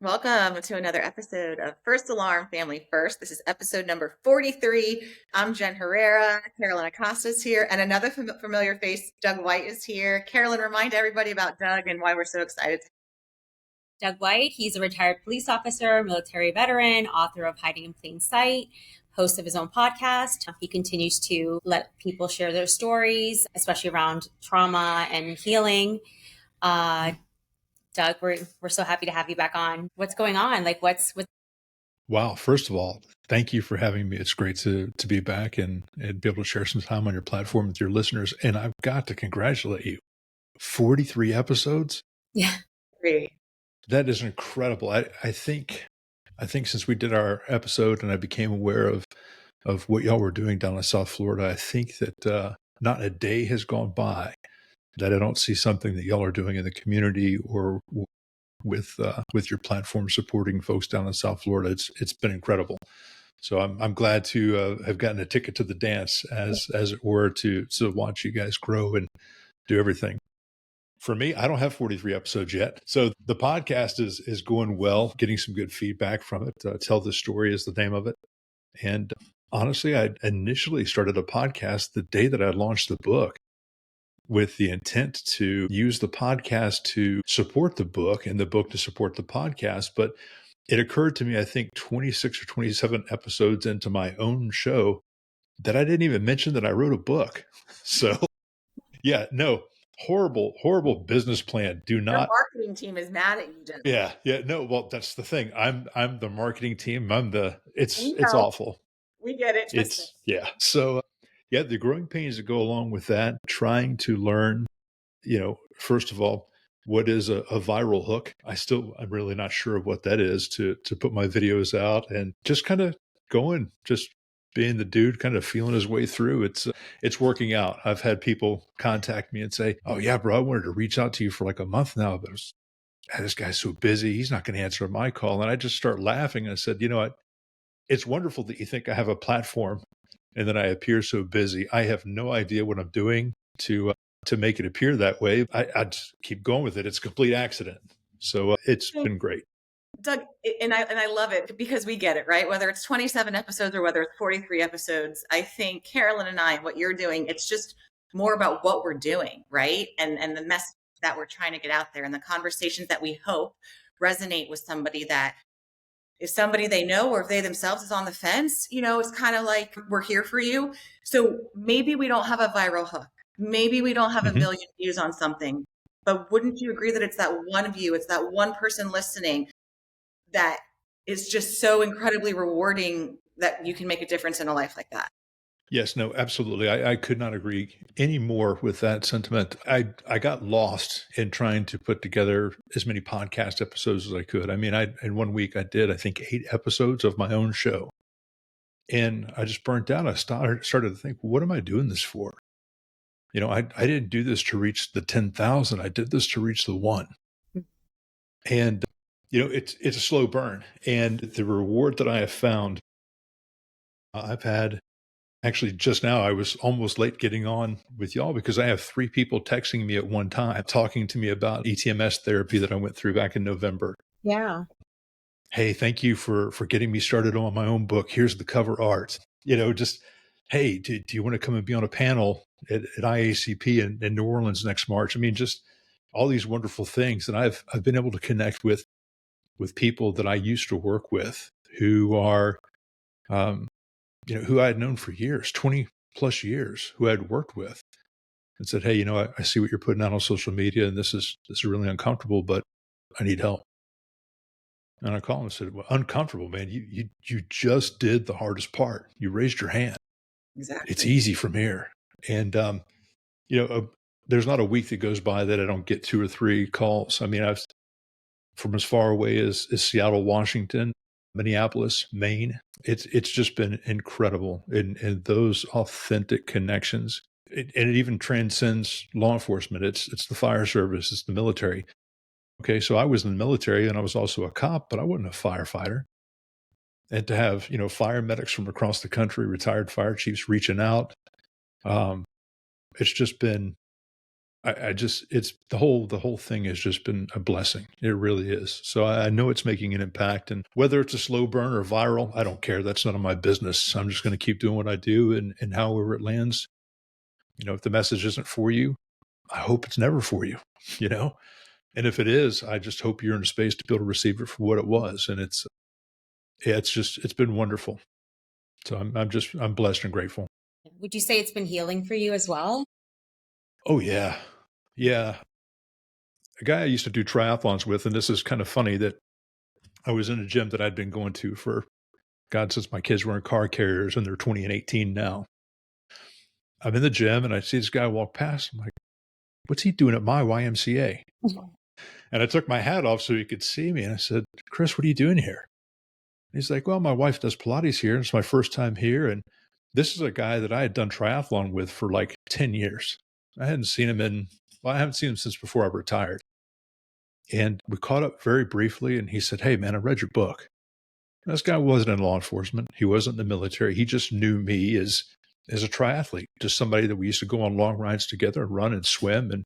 Welcome to another episode of First Alarm Family First. This is episode number 43. I'm Jen Herrera. Carolyn Acosta is here, and another familiar face, Doug White, is here. Carolyn, remind everybody about Doug and why we're so excited. Doug White, he's a retired police officer, military veteran, author of Hiding in Plain Sight, host of his own podcast. He continues to let people share their stories, especially around trauma and healing. Doug, we're so happy to have you back on. What's going on? What's Wow. First of all, thank you for having me. It's great to be back and be able to share some time on your platform with your listeners. And I've got to congratulate you. 43 episodes? Yeah. Great. That is incredible. I think since we did our episode and I became aware of what y'all were doing down in South Florida, I think that not a day has gone by that I don't see something that y'all are doing in the community or with your platform supporting folks down in South Florida. It's been incredible. So I'm glad to have gotten a ticket to the dance, as it were, to watch you guys grow and do everything. For me, I don't have 43 episodes yet. So the podcast is going well, getting some good feedback from it. Tell the Story is the name of it. And honestly, I initially started a podcast the day that I launched the book, with the intent to use the podcast to support the book and the book to support the podcast. But it occurred to me, I think 26 or 27 episodes into my own show, that I didn't even mention that I wrote a book. So yeah, no, horrible business plan. Do not. Your marketing team is mad at you, Jen. Yeah. No, well, that's the thing. I'm the marketing team. It's No. awful. We get it. Yeah. So yeah, the growing pains that go along with that, trying to learn, first of all, what is a viral hook? I'm really not sure of what that is to put my videos out, and just kind of just being the dude, kind of feeling his way through. It's working out. I've had people contact me and say, "Oh yeah, bro, I wanted to reach out to you for like a month now, but this guy's so busy, he's not going to answer my call." And I just start laughing. I said, "You know what? It's wonderful that you think I have a platform and that I appear so busy. I have no idea what I'm doing to make it appear that way. I just keep going with it. It's a complete accident." So it's been great. Doug, and I love it because we get it, right? Whether it's 27 episodes or whether it's 43 episodes, I think Carolyn and I, what you're doing, it's just more about what we're doing, right? And the message that we're trying to get out there and the conversations that we hope resonate with somebody that is somebody they know, or if they themselves is on the fence, it's kind of like, we're here for you. So maybe we don't have a viral hook. Maybe we don't have a million views on something, but wouldn't you agree that it's that one view, it's that one person listening that is just so incredibly rewarding that you can make a difference in a life like that? Yes, no, absolutely. I could not agree any more with that sentiment. I got lost in trying to put together as many podcast episodes as I could. I mean, in 1 week, I did, I think, 8 episodes of my own show. And I just burnt out. I started to think, what am I doing this for? I didn't do this to reach the 10,000. I did this to reach the one. And, it's a slow burn. And the reward that I have found, I've had, actually, just now, I was almost late getting on with y'all because I have 3 people texting me at one time, talking to me about E TMS therapy that I went through back in November. Yeah. Hey, thank you for getting me started on my own book. Here's the cover art. Just, hey, do you want to come and be on a panel at IACP in New Orleans next March? I mean, just all these wonderful things. And I've been able to connect with people that I used to work with who are, who I had known for years, 20 plus years, who I had worked with, and said, "Hey, I see what you're putting out on social media, and this is really uncomfortable, but I need help." And I called him and said, "Well, uncomfortable, man. You just did the hardest part. You raised your hand. Exactly. It's easy from here." And there's not a week that goes by that I don't get 2 or 3 calls. I mean, I've from as far away as Seattle, Washington, Minneapolis, Maine. It's just been incredible, and those authentic connections. And it even transcends law enforcement. It's the fire service. It's the military. Okay, so I was in the military and I was also a cop, but I wasn't a firefighter. And to have fire medics from across the country, retired fire chiefs reaching out, it's just been I just, it's the whole thing has just been a blessing. It really is. So I know it's making an impact, and whether it's a slow burn or viral, I don't care. That's none of my business. I'm just going to keep doing what I do, and however it lands, if the message isn't for you, I hope it's never for you, you know? And if it is, I just hope you're in a space to be able to receive it for what it was. And it's been wonderful. So I'm blessed and grateful. Would you say it's been healing for you as well? Oh yeah. Yeah. A guy I used to do triathlons with, and this is kind of funny that I was in a gym that I'd been going to for God, since my kids were in car carriers and they're 20 and 18 now. I'm in the gym and I see this guy walk past. I'm like, what's he doing at my YMCA? And I took my hat off so he could see me. And I said, Chris, what are you doing here? And he's like, well, my wife does Pilates here. And it's my first time here. And this is a guy that I had done triathlon with for like 10 years. I haven't seen him since before I retired. And we caught up very briefly. And he said, hey, man, I read your book. And this guy wasn't in law enforcement. He wasn't in the military. He just knew me as a triathlete, just somebody that we used to go on long rides together and run and swim. And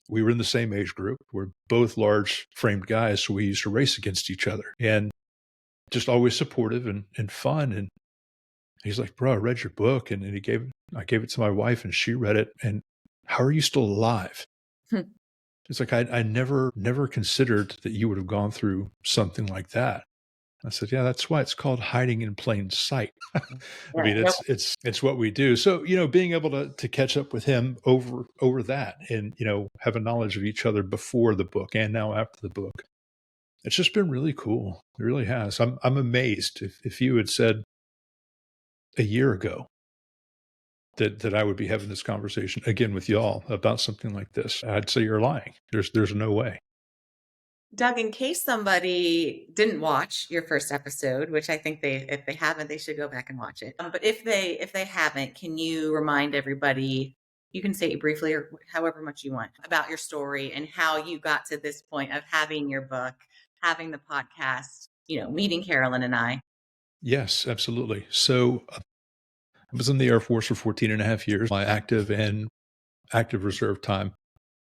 we were in the same age group. We're both large framed guys. So we used to race against each other and just always supportive and fun. And he's like, bro, I read your book. And I gave it to my wife and she read it. And how are you still alive? It's like, I never considered that you would have gone through something like that. I said, yeah, that's why it's called hiding in plain sight. I mean, it's what we do. So, being able to catch up with him over that and, have a knowledge of each other before the book and now after the book, it's just been really cool. It really has. I'm amazed if you had said a year ago that I would be having this conversation again with y'all about something like this, I'd say you're lying. There's no way. Doug, in case somebody didn't watch your first episode, which I think if they haven't, they should go back and watch it. But if they haven't, can you remind everybody, you can say it briefly or however much you want, about your story and how you got to this point of having your book, having the podcast, meeting Carolyn and I? Yes, absolutely. So I was in the Air Force for 14 and a half years, my active reserve time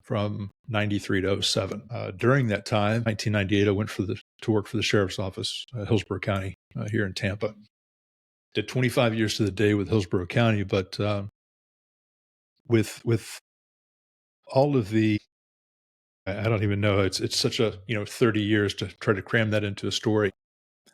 from 93 to 07. During that time, 1998, I went to work for the sheriff's office, Hillsborough County, here in Tampa. Did 25 years to the day with Hillsborough County, but with all of the, I don't even know, it's such a 30 years to try to cram that into a story.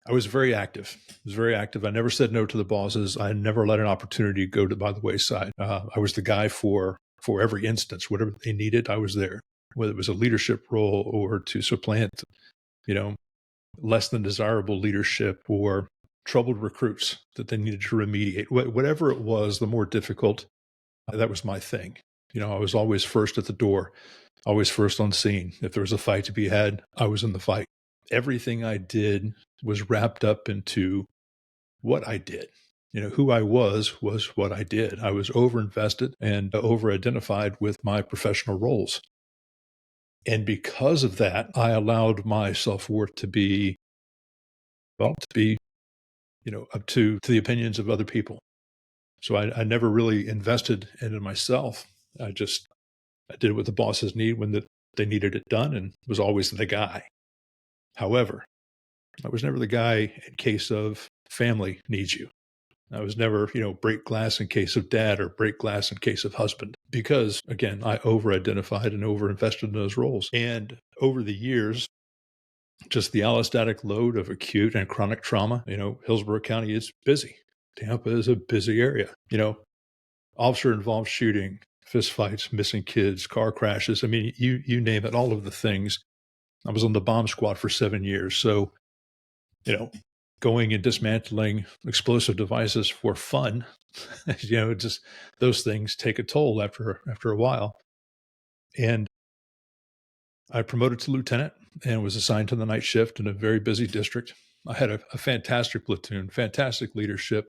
I was very active. I never said no to the bosses. I never let an opportunity go by the wayside. I was the guy for every instance. Whatever they needed, I was there, whether it was a leadership role or to supplant, less than desirable leadership or troubled recruits that they needed to remediate. Whatever it was, the more difficult, that was my thing. I was always first at the door, always first on scene. If there was a fight to be had, I was in the fight. Everything I did was wrapped up into what I did. Who I was what I did. I was overinvested and over-identified with my professional roles. And because of that, I allowed my self-worth to be, up to the opinions of other people. So I never really invested into myself. I did what the bosses need when they needed it done and was always the guy. However, I was never the guy in case of family needs you. I was never, break glass in case of dad or break glass in case of husband, because again, I over-identified and over-invested in those roles. And over the years, just the allostatic load of acute and chronic trauma, Hillsborough County is busy. Tampa is a busy area, officer involved shooting, fist fights, missing kids, car crashes. I mean, you name it, all of the things. I was on the bomb squad for 7 years. So, going and dismantling explosive devices for fun, just those things take a toll after a while. And I promoted to lieutenant and was assigned to the night shift in a very busy district. I had a fantastic platoon, fantastic leadership.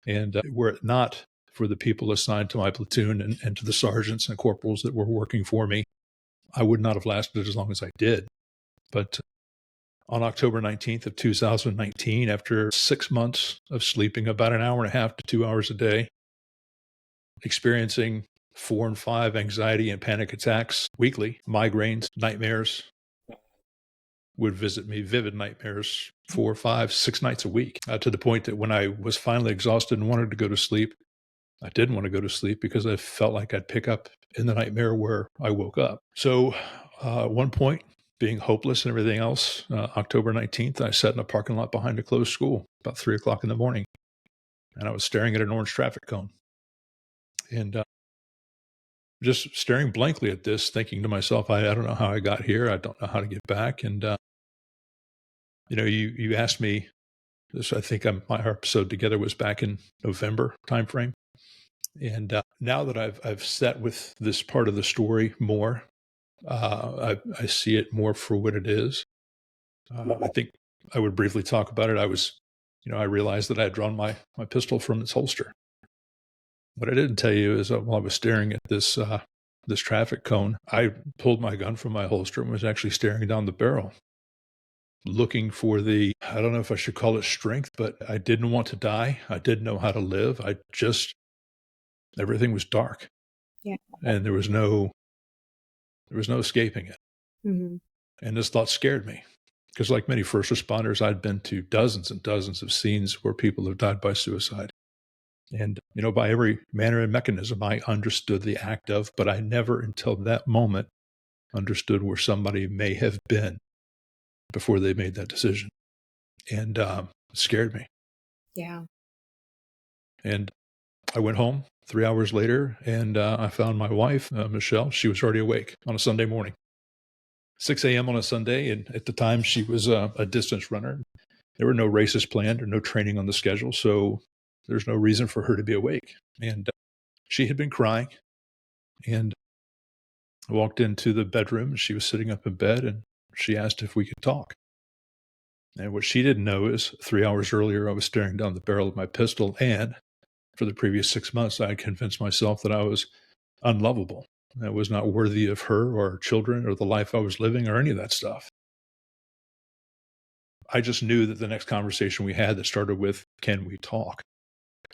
And were it not for the people assigned to my platoon and to the sergeants and corporals that were working for me, I would not have lasted as long as I did. But on October 19th of 2019, after 6 months of sleeping about an hour and a half to 2 hours a day, experiencing 4 and 5 anxiety and panic attacks weekly, migraines, nightmares, would visit me, vivid nightmares, 4, 5, 6 nights a week, to the point that when I was finally exhausted and wanted to go to sleep, I didn't want to go to sleep because I felt like I'd pick up in the nightmare where I woke up. So at one point, being hopeless and everything else, October 19th, I sat in a parking lot behind a closed school about 3 o'clock in the morning, and I was staring at an orange traffic cone. And just staring blankly at this, thinking to myself, I don't know how I got here. I don't know how to get back. And, you asked me this, I think my episode together was back in November timeframe. And now that I've sat with this part of the story more, I see it more for what it is. I think I would briefly talk about it. I realized that I had drawn my pistol from its holster. What I didn't tell you is that while I was staring at this traffic cone, I pulled my gun from my holster and was actually staring down the barrel, looking for I don't know if I should call it strength, but I didn't want to die. I didn't know how to live. Everything was dark. Yeah. And there was no escaping it. Mm-hmm. And this thought scared me because, like many first responders, I'd been to dozens and dozens of scenes where people have died by suicide. And, by every manner and mechanism, I understood the act of, but I never until that moment understood where somebody may have been before they made that decision. And it scared me. Yeah. And I went home 3 hours later, and I found my wife, Michelle. She was already awake on a Sunday morning, 6 a.m. on a Sunday. And at the time, she was a distance runner. There were no races planned or no training on the schedule, so there's no reason for her to be awake. And she had been crying. And I walked into the bedroom, and she was sitting up in bed, and she asked if we could talk. And what she didn't know is 3 hours earlier, I was staring down the barrel of my pistol, and for the previous 6 months, I had convinced myself that I was unlovable. I was not worthy of her or our children or the life I was living or any of that stuff. I just knew that the next conversation we had that started with, "Can we talk?"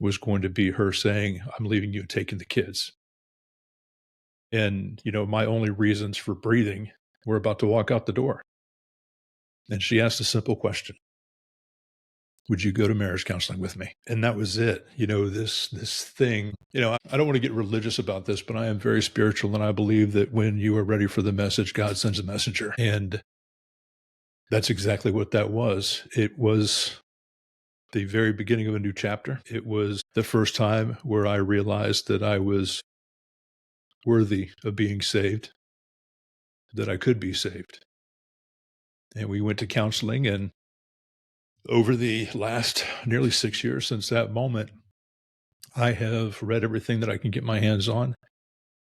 was going to be her saying, "I'm leaving you and taking the kids." And, my only reasons for breathing were about to walk out the door. And she asked a simple question: "Would you go to marriage counseling with me?" And that was it. This thing, I don't want to get religious about this, but I am very spiritual. And I believe that when you are ready for the message, God sends a messenger. And that's exactly what that was. It was the very beginning of a new chapter. It was the first time where I realized that I was worthy of being saved, that I could be saved. And we went to counseling, and over the last nearly 6 years since that moment, I have read everything that I can get my hands on.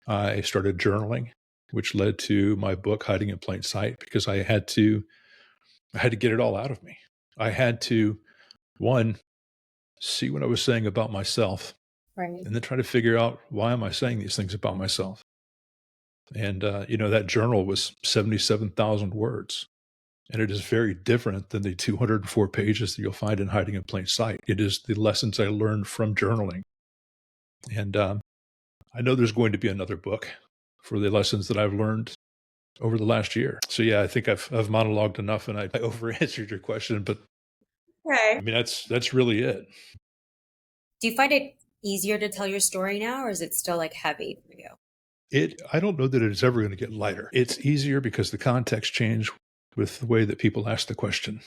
I started journaling, which led to my book, Hiding in Plain Sight, because I had to get it all out of me. I had to, one, see what I was saying about myself, Right. and then try to figure out, why am I saying these things about myself? And, that journal was 77,000 words. And it is very different than the 204 pages that you'll find in Hiding in Plain Sight. It is the lessons I learned from journaling. And I know there's going to be another book for the lessons that I've learned over the last year. So yeah, I think I've monologued enough, and I over-answered your question, but Okay. I mean, that's really it. Do you find it easier to tell your story now, or is it still like heavy for you? I don't know that it's ever going to get lighter. It's easier because the context changed with the way that people ask the question.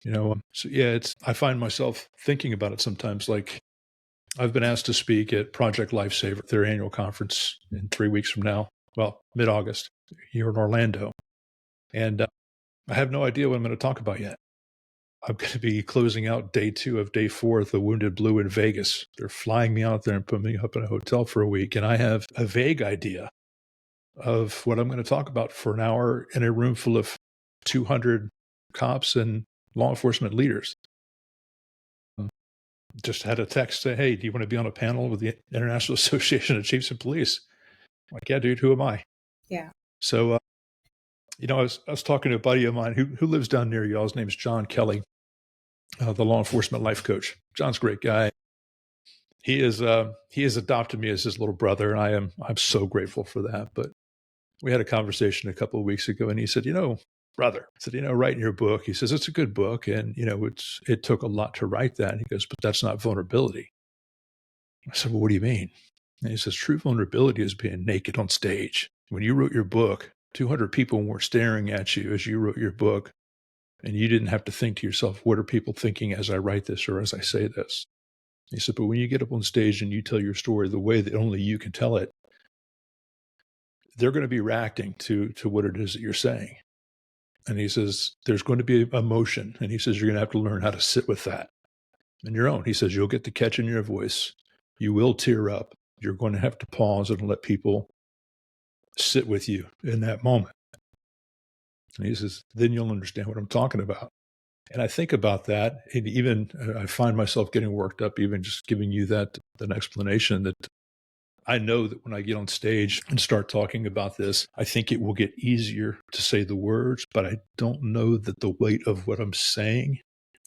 So yeah, I find myself thinking about it sometimes. Like, I've been asked to speak at Project Lifesaver, their annual conference, in 3 weeks from now. Well, mid-August, here in Orlando. And I have no idea what I'm going to talk about yet. I'm going to be closing out day 2 of day 4 at the Wounded Blue in Vegas. They're flying me out there and putting me up in a hotel for a week. And I have a vague idea of what I'm going to talk about for an hour in a room full of 200 cops and law enforcement leaders. Just had a text say, "Hey, do you want to be on a panel with the International Association of Chiefs of Police?" I'm like, "Yeah, dude, who am I?" Yeah. So, I was talking to a buddy of mine who lives down near y'all. His name's John Kelly, the law enforcement life coach. John's a great guy. he has adopted me as his little brother, and I'm so grateful for that. But we had a conversation a couple of weeks ago, and he said, brother, I said, writing your book. He says, it's a good book. And, it took a lot to write that. And he goes, but that's not vulnerability. I said, well, what do you mean? And he says, true vulnerability is being naked on stage. When you wrote your book, 200 people were staring at you as you wrote your book. And you didn't have to think to yourself, what are people thinking as I write this or as I say this? He said, but when you get up on stage and you tell your story the way that only you can tell it, they're going to be reacting to what it is that you're saying. And he says, there's going to be emotion. And he says, you're going to have to learn how to sit with that on your own. He says, you'll get the catch in your voice. You will tear up. You're going to have to pause and let people sit with you in that moment. And he says, then you'll understand what I'm talking about. And I think about that, and even I find myself getting worked up, even just giving you an explanation that I know that when I get on stage and start talking about this, I think it will get easier to say the words, but I don't know that the weight of what I'm saying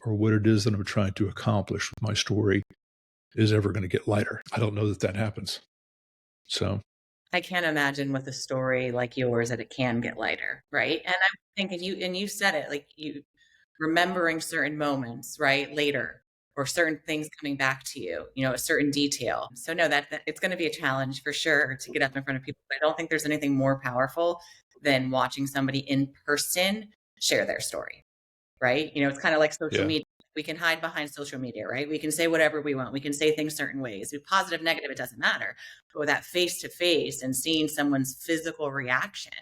or what it is that I'm trying to accomplish with my story is ever going to get lighter. I don't know that happens. So I can't imagine with a story like yours that it can get lighter, right? And I'm thinking you said it, like you remembering certain moments, right, later, or certain things coming back to you, a certain detail. So no, that it's going to be a challenge for sure to get up in front of people. But I don't think there's anything more powerful than watching somebody in person share their story, right? It's kind of like social media. We can hide behind social media, right? We can say whatever we want. We can say things certain ways. Positive, negative, it doesn't matter. But with that face-to-face and seeing someone's physical reaction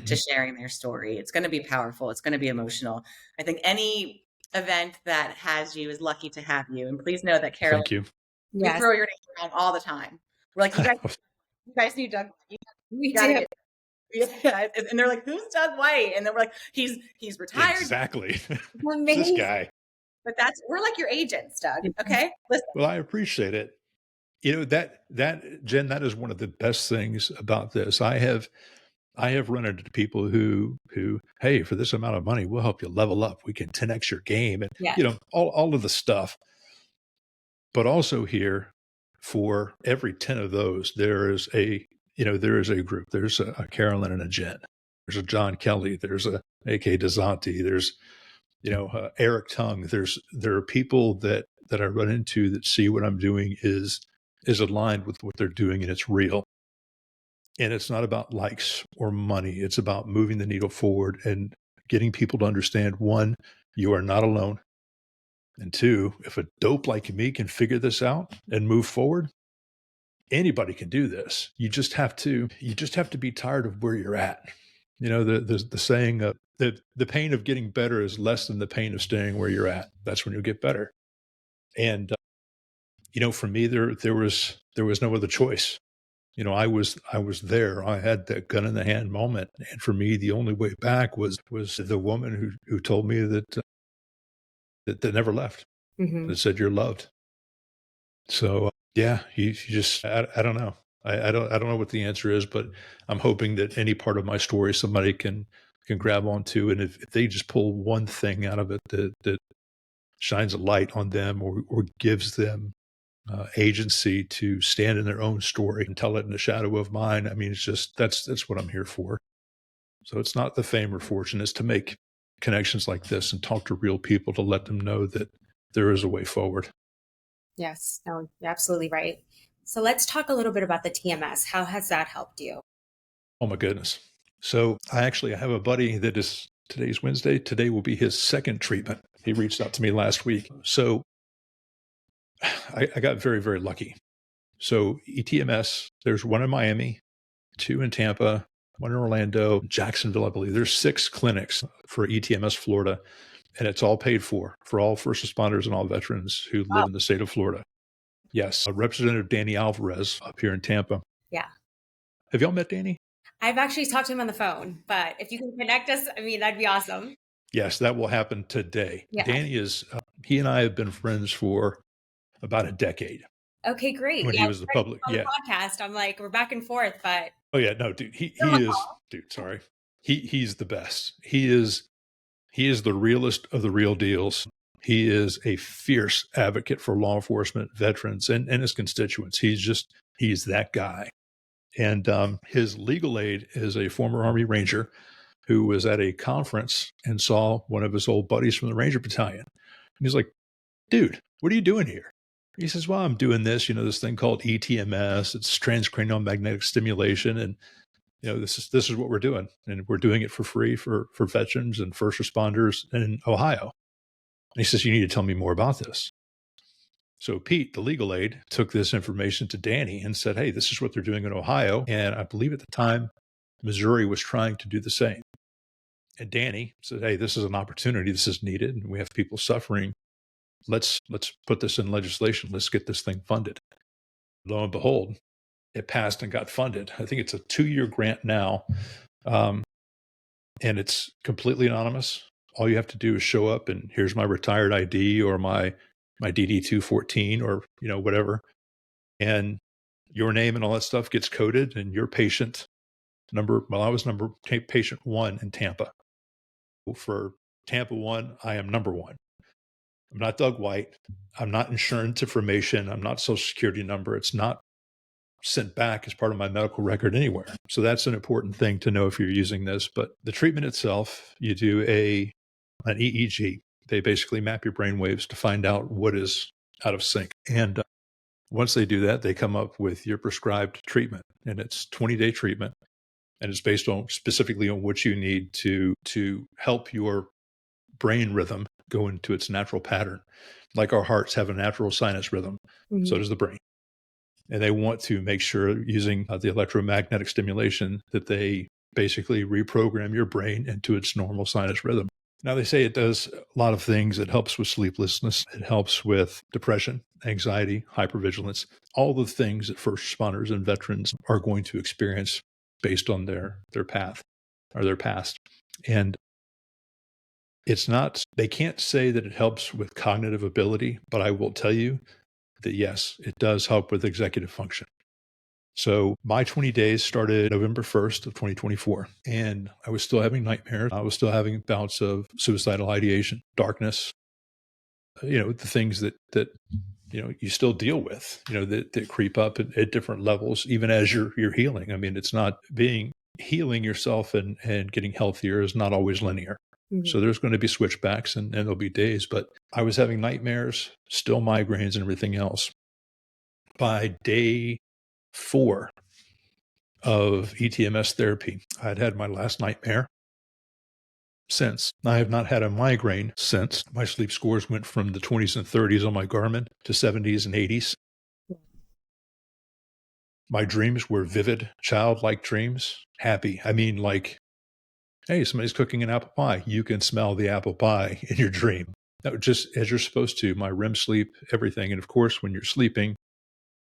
to sharing their story, it's going to be powerful. It's going to be emotional. I think any event that has you is lucky to have you. And please know that, Carolyn, thank you. we throw your name around all the time. We're like, you guys need Doug. We do. Yeah, and they're like, who's Doug White? And then we're like, he's retired. Exactly. This guy. But we're like your agents, Doug. Okay. Listen. Well, I appreciate it. That Jen, that is one of the best things about this. I have run into people who, hey, for this amount of money, we'll help you level up. We can 10x your game, and all of the stuff. But also here, for every 10 of those, there is a group. There's a Carolyn and a Jen. There's a John Kelly. There's a A.K. DeZanti. There's Eric Tung. There are people that I run into that see what I'm doing is aligned with what they're doing, and it's real. And it's not about likes or money. It's about moving the needle forward and getting people to understand, one, you are not alone. And two, if a dope like me can figure this out and move forward, anybody can do this. You just have to be tired of where you're at. The saying, the pain of getting better is less than the pain of staying where you're at. That's when you'll get better. And, for me, there was no other choice. I was there. I had that gun in the hand moment. And for me, the only way back was the woman who told me that never left, that said, you're loved. So yeah, you just, I don't know. I don't know what the answer is, but I'm hoping that any part of my story, somebody can grab onto. And if they just pull one thing out of it that shines a light on them or gives them agency to stand in their own story and tell it in the shadow of mine. I mean, it's just, that's what I'm here for. So it's not the fame or fortune, it's to make connections like this and talk to real people to let them know that there is a way forward. Yes, no, you're absolutely right. So let's talk a little bit about the TMS. How has that helped you? Oh my goodness. So I have a buddy that is, today's Wednesday. Today will be his second treatment. He reached out to me last week. So I got very, very lucky. So E TMS, there's one in Miami, 2 in Tampa, 1 in Orlando, Jacksonville, I believe. There's 6 clinics for E TMS Florida, and it's all paid for all first responders and all veterans who live in the state of Florida. Yes. Representative Danny Alvarez up here in Tampa. Yeah. Have y'all met Danny? I've actually talked to him on the phone, but if you can connect us, I mean, that'd be awesome. Yes, that will happen today. Yeah. Danny is, he and I have been friends for about a decade. Okay, great. When he was the public, on the podcast, I'm like, we're back and forth, but. Oh yeah, no, dude, he is, dude, sorry. He's the best. He is the realest of the real deals. He is a fierce advocate for law enforcement, veterans, and his constituents. He's that guy. And his legal aid is a former Army Ranger who was at a conference and saw one of his old buddies from the Ranger Battalion. And he's like, dude, what are you doing here? He says, well, I'm doing this, this thing called E TMS. It's transcranial magnetic stimulation. And, this is what we're doing. And we're doing it for free for veterans and first responders in Ohio. And he says, you need to tell me more about this. So Pete, the legal aid, took this information to Danny and said, hey, this is what they're doing in Ohio. And I believe at the time, Missouri was trying to do the same. And Danny said, hey, this is an opportunity. This is needed. And we have people suffering. Let's put this in legislation. Let's get this thing funded. Lo and behold, it passed and got funded. I think it's a 2-year grant now. And it's completely anonymous. All you have to do is show up and here's my retired ID or my DD 214 or, whatever. And your name and all that stuff gets coded and your patient number. Well, I was patient 1 in Tampa. For Tampa 1, I am number 1. I'm not Doug White. I'm not insurance information. I'm not social security number. It's not sent back as part of my medical record anywhere. So that's an important thing to know if you're using this. But the treatment itself, you do an EEG. They basically map your brain waves to find out what is out of sync. And once they do that, they come up with your prescribed treatment. And it's 20-day treatment. And it's based on specifically on what you need to help your brain rhythm go into its natural pattern. Like our hearts have a natural sinus rhythm, so does the brain. And they want to make sure using the electromagnetic stimulation that they basically reprogram your brain into its normal sinus rhythm. Now, they say it does a lot of things. It helps with sleeplessness. It helps with depression, anxiety, hypervigilance, all the things that first responders and veterans are going to experience based on their path or their past. And they can't say that it helps with cognitive ability, but I will tell you that yes, it does help with executive function. So my 20 days started November 1st of 2024, and I was still having nightmares. I was still having bouts of suicidal ideation, darkness, the things that you still deal with, that creep up at different levels, even as you're healing. I mean, it's not healing yourself and getting healthier is not always linear. So there's going to be switchbacks and there'll be days, but I was having nightmares, still migraines and everything else. By day 4 of E TMS therapy, I'd had my last nightmare. Since I have not had a migraine since. My sleep scores went from the 20s and 30s on my Garmin to 70s and 80s. My dreams were vivid, childlike dreams, happy. I mean, like, hey, somebody's cooking an apple pie. You can smell the apple pie in your dream. That was just as you're supposed to, my REM sleep, everything. And of course, when you're sleeping,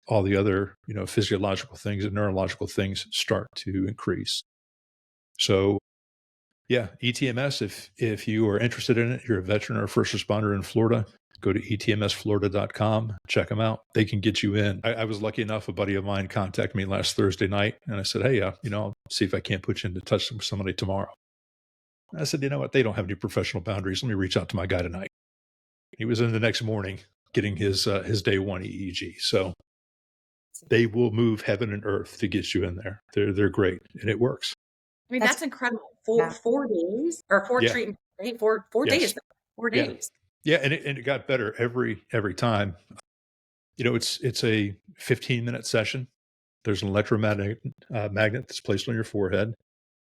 all the other, physiological things and neurological things start to increase. So yeah, ETMS, if you are interested in it, you're a veteran or a first responder in Florida, go to etmsflorida.com, check them out. They can get you in. I was lucky enough, a buddy of mine contacted me last Thursday night, and I said, hey, I'll see if I can't put you into touch with somebody tomorrow. And I said, you know what? They don't have any professional boundaries. Let me reach out to my guy tonight. He was in the next morning getting his day 1 EEG. So they will move heaven and earth to get you in there. They're great, and it works. I mean, that's incredible. 4 days or 4 treatments, right? 4 Yes. days. 4 days. Yeah, and it got better every time. It's a 15-minute session. There's an electromagnet magnet that's placed on your forehead.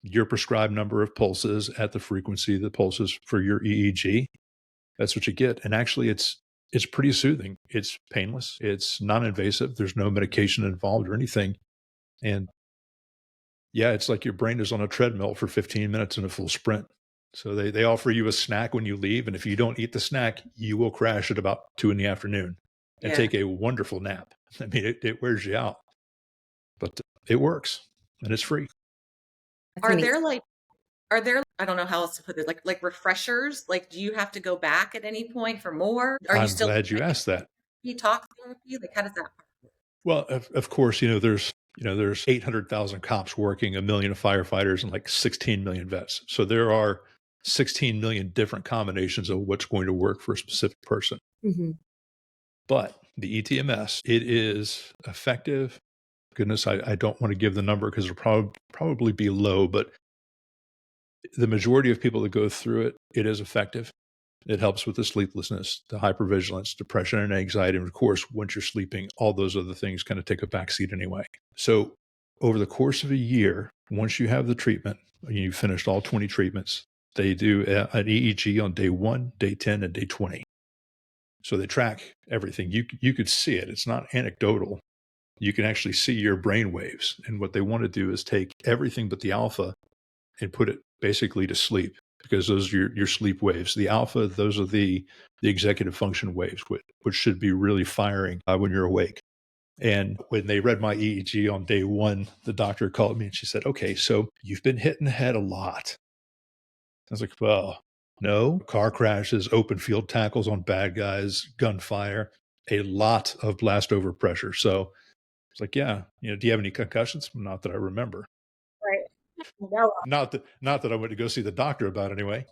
Your prescribed number of pulses at the frequency of the pulses for your EEG. That's what you get. And actually, it's pretty soothing. It's painless. It's non-invasive. There's no medication involved or anything. And yeah, it's like your brain is on a treadmill for 15 minutes in a full sprint. So they offer you a snack when you leave. And if you don't eat the snack, you will crash at about 2 p.m. and take a wonderful nap. I mean, it wears you out, but it works and it's free. Are there, I don't know how else to put this, like refreshers? Like, do you have to go back at any point for more? I'm glad you asked that. You talk therapy? Like, how does that work? Well, of course, there's 800,000 cops working, 1 million firefighters, and like 16 million vets. So there are 16 million different combinations of what's going to work for a specific person. Mm-hmm. But the ETMS, it is effective. Goodness, I don't want to give the number because it'll probably be low, but the majority of people that go through it, it is effective. It helps with the sleeplessness, the hypervigilance, depression, and anxiety. And of course, once you're sleeping, all those other things kind of take a backseat anyway. So over the course of a year, once you have the treatment, you've finished all 20 treatments, they do an EEG on day 1, day 10, and day 20. So they track everything. You could see it. It's not anecdotal. You can actually see your brain waves. And what they want to do is take everything but the alpha and put it basically to sleep, because those are your sleep waves. The alpha, those are the executive function waves, which should be really firing when you're awake. And when they read my EEG on day 1, the doctor called me and she said, okay, so you've been hit in the head a lot. I was like, well, no, car crashes, open field tackles on bad guys, gunfire, a lot of blast over pressure. So it's like, yeah, do you have any concussions? Not that I remember. Right. No. Not that I went to go see the doctor about anyway.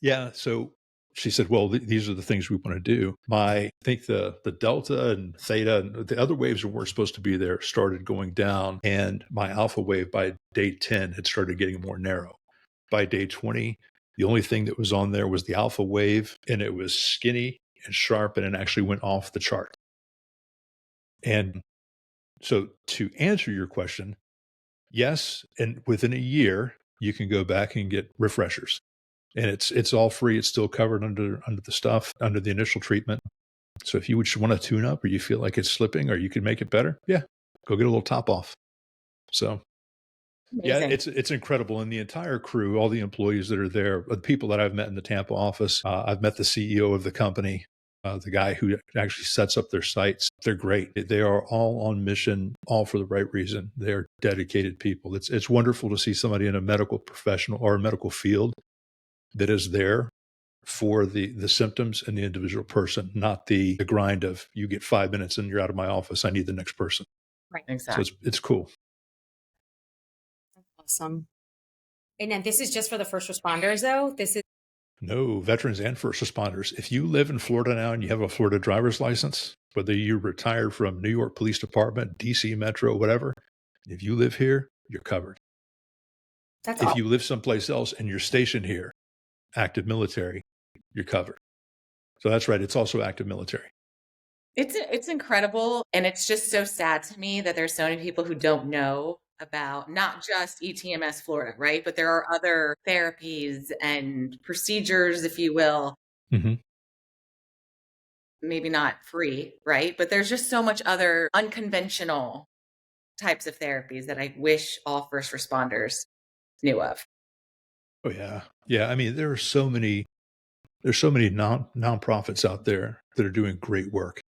Yeah. So she said, well, these are the things we want to do. I think the delta and theta and the other waves that weren't supposed to be there started going down. And my alpha wave by day 10 had started getting more narrow. By day 20, the only thing that was on there was the alpha wave, and it was skinny and sharp, and it actually went off the chart. And so to answer your question, yes, and within a year, you can go back and get refreshers. And it's all free. It's still covered under the stuff, under the initial treatment. So if you would want to tune up, or you feel like it's slipping, or you can make it better, yeah, go get a little top off. So Amazing. yeah, it's incredible. And the entire crew, all the employees that are there, the people that I've met in the Tampa office, I've met the CEO of the company, the guy who actually sets up their sites. They're great. They are all on mission, all for the right reason. They are dedicated people. It's wonderful to see somebody in a medical professional or a medical field that is there for the symptoms and the individual person, not the grind of you get 5 minutes and you're out of my office. I need the next person. Right. Exactly. So it's cool. That's awesome. And then this is just for the first responders, though. This is No, veterans and first responders. If you live in Florida now and you have a Florida driver's license, whether you're retired from New York Police Department, DC Metro, whatever, if you live here, you're covered. that's If awesome. you live someplace else and you're stationed here, active military, you're covered. So that's right. It's also active military. It's incredible, and it's just so sad to me that there's so many people who don't know about not just ETMS Florida, right? But there are other therapies and procedures, if you will, Mm-hmm. maybe not free, right? But there's just so much other unconventional types of therapies that I wish all first responders knew of. Oh yeah. Yeah. I mean, there's so many nonprofits out there that are doing great work.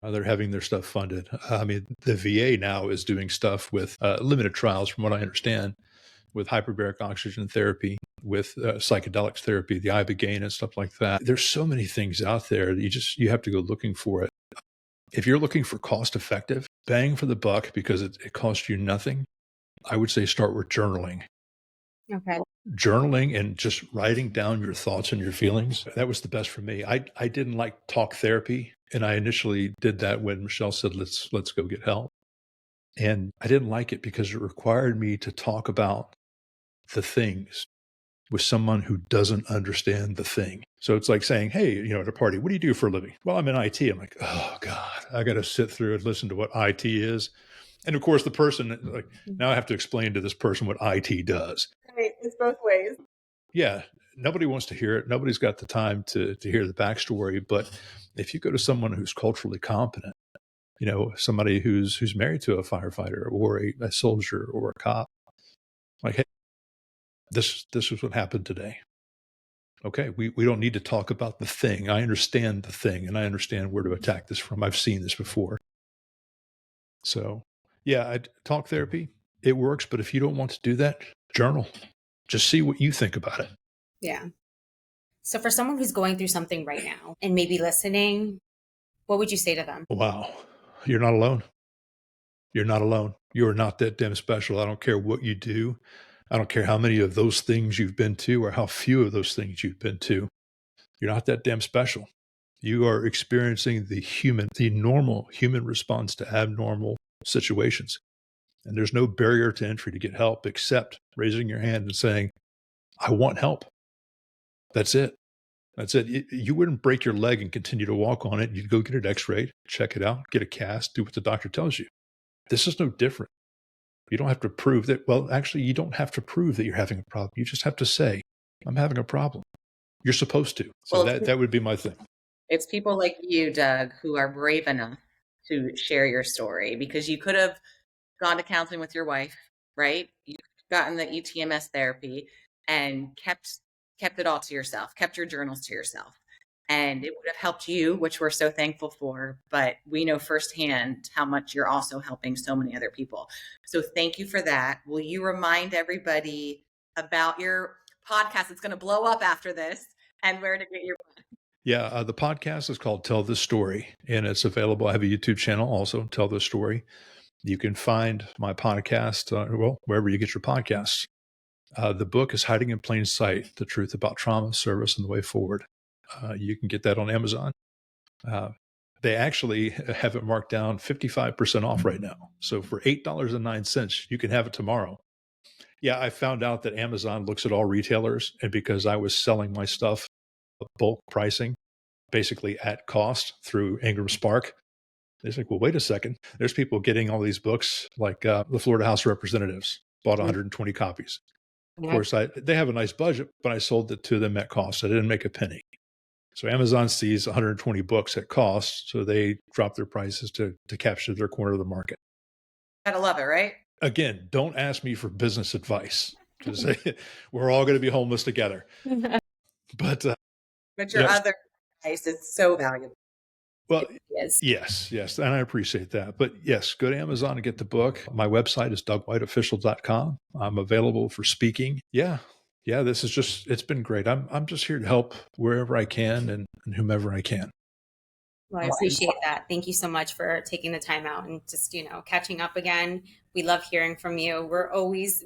They're having their stuff funded. I mean, the VA now is doing stuff with limited trials, from what I understand, with hyperbaric oxygen therapy, with psychedelics therapy, the ibogaine and stuff like that. There's so many things out there that you have to go looking for it. If you're looking for cost effective, bang for the buck, because it costs you nothing, I would say start with journaling. Okay. Journaling and just writing down your thoughts and your feelings. That was the best for me. I didn't like talk therapy. And I initially did that when Michelle said, let's go get help. And I didn't like it because it required me to talk about the things with someone who doesn't understand the thing. So it's like saying, hey, at a party, what do you do for a living? Well, I'm in IT. I'm like, oh God, I got to sit through and listen to what IT is. And of course, the person, like, now I have to explain to this person what IT does. Right. It's both ways. Yeah, nobody wants to hear it. Nobody's got the time to hear the backstory. But if you go to someone who's culturally competent, somebody who's married to a firefighter or a soldier or a cop, like, hey, this is what happened today. Okay, we don't need to talk about the thing. I understand the thing, and I understand where to attack this from. I've seen this before. So, yeah, talk therapy, it works. But if you don't want to do that, journal. Just see what you think about it. Yeah. So for someone who's going through something right now and maybe listening, what would you say to them? Wow, you're not alone. You're not alone. You are not that damn special. I don't care what you do. I don't care how many of those things you've been to or how few of those things you've been to. You're not that damn special. You are experiencing the normal human response to abnormal situations. And there's no barrier to entry to get help except raising your hand and saying, I want help. That's it. That's it. You wouldn't break your leg and continue to walk on it. You'd go get it x-rayed, check it out, get a cast, do what the doctor tells you. This is no different. You don't have to prove that. Well, actually, you don't have to prove that you're having a problem. You just have to say, I'm having a problem. You're supposed to. So that would be my thing. It's people like you, Doug, who are brave enough to share your story, because you could have gone to counseling with your wife, right? You've gotten the E TMS therapy and kept it all to yourself, kept your journals to yourself. And it would have helped you, which we're so thankful for. But we know firsthand how much you're also helping so many other people. So thank you for that. Will you remind everybody about your podcast? It's going to blow up after this, and where to get your book. Yeah, the podcast is called Tell This Story, and it's available. I have a YouTube channel also, Tell This Story. You can find my podcast, wherever you get your podcasts. The book is Hiding in Plain Sight, The Truth About Trauma, Service, and the Way Forward. You can get that on Amazon. They actually have it marked down 55% off right now. So for $8.09, you can have it tomorrow. Yeah, I found out that Amazon looks at all retailers, and because I was selling my stuff bulk pricing, basically at cost through Ingram Spark, they're like, well, wait a second. There's people getting all these books, like the Florida House of Representatives bought 120 copies. Of course, they have a nice budget, but I sold it to them at cost. I didn't make a penny. So Amazon sees 120 books at cost, so they drop their prices to capture their corner of the market. Gotta love it, right? Again, don't ask me for business advice, because we're all going to be homeless together. But your other advice is so valuable. Well, yes, and I appreciate that. But yes, go to Amazon and get the book. My website is dougwhiteofficial.com. I'm available for speaking. Yeah, this is just, it's been great. I'm just here to help wherever I can and whomever I can. Well, I appreciate that. Thank you so much for taking the time out and just, catching up again. We love hearing from you. We're always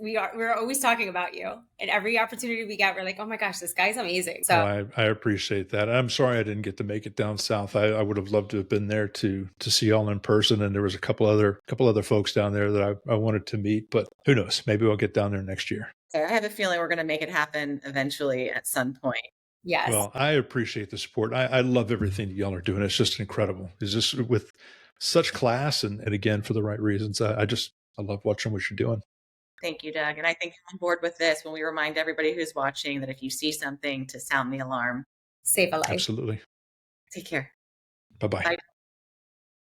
talking about you, and every opportunity we get, we're like, oh my gosh, this guy's amazing. So I appreciate that. I'm sorry I didn't get to make it down south. I would have loved to have been there to see y'all in person. And there was a couple other folks down there that I wanted to meet, but who knows? Maybe we'll get down there next year. I have a feeling we're going to make it happen eventually at some point. Yes. Well, I appreciate the support. I love everything y'all are doing. It's just incredible. It's just with such class and again, for the right reasons. I love watching what you're doing. Thank you, Doug. And I think I'm on board with this when we remind everybody who's watching that if you see something, to sound the alarm. Save a life. Absolutely. Take care. Bye-bye. Bye.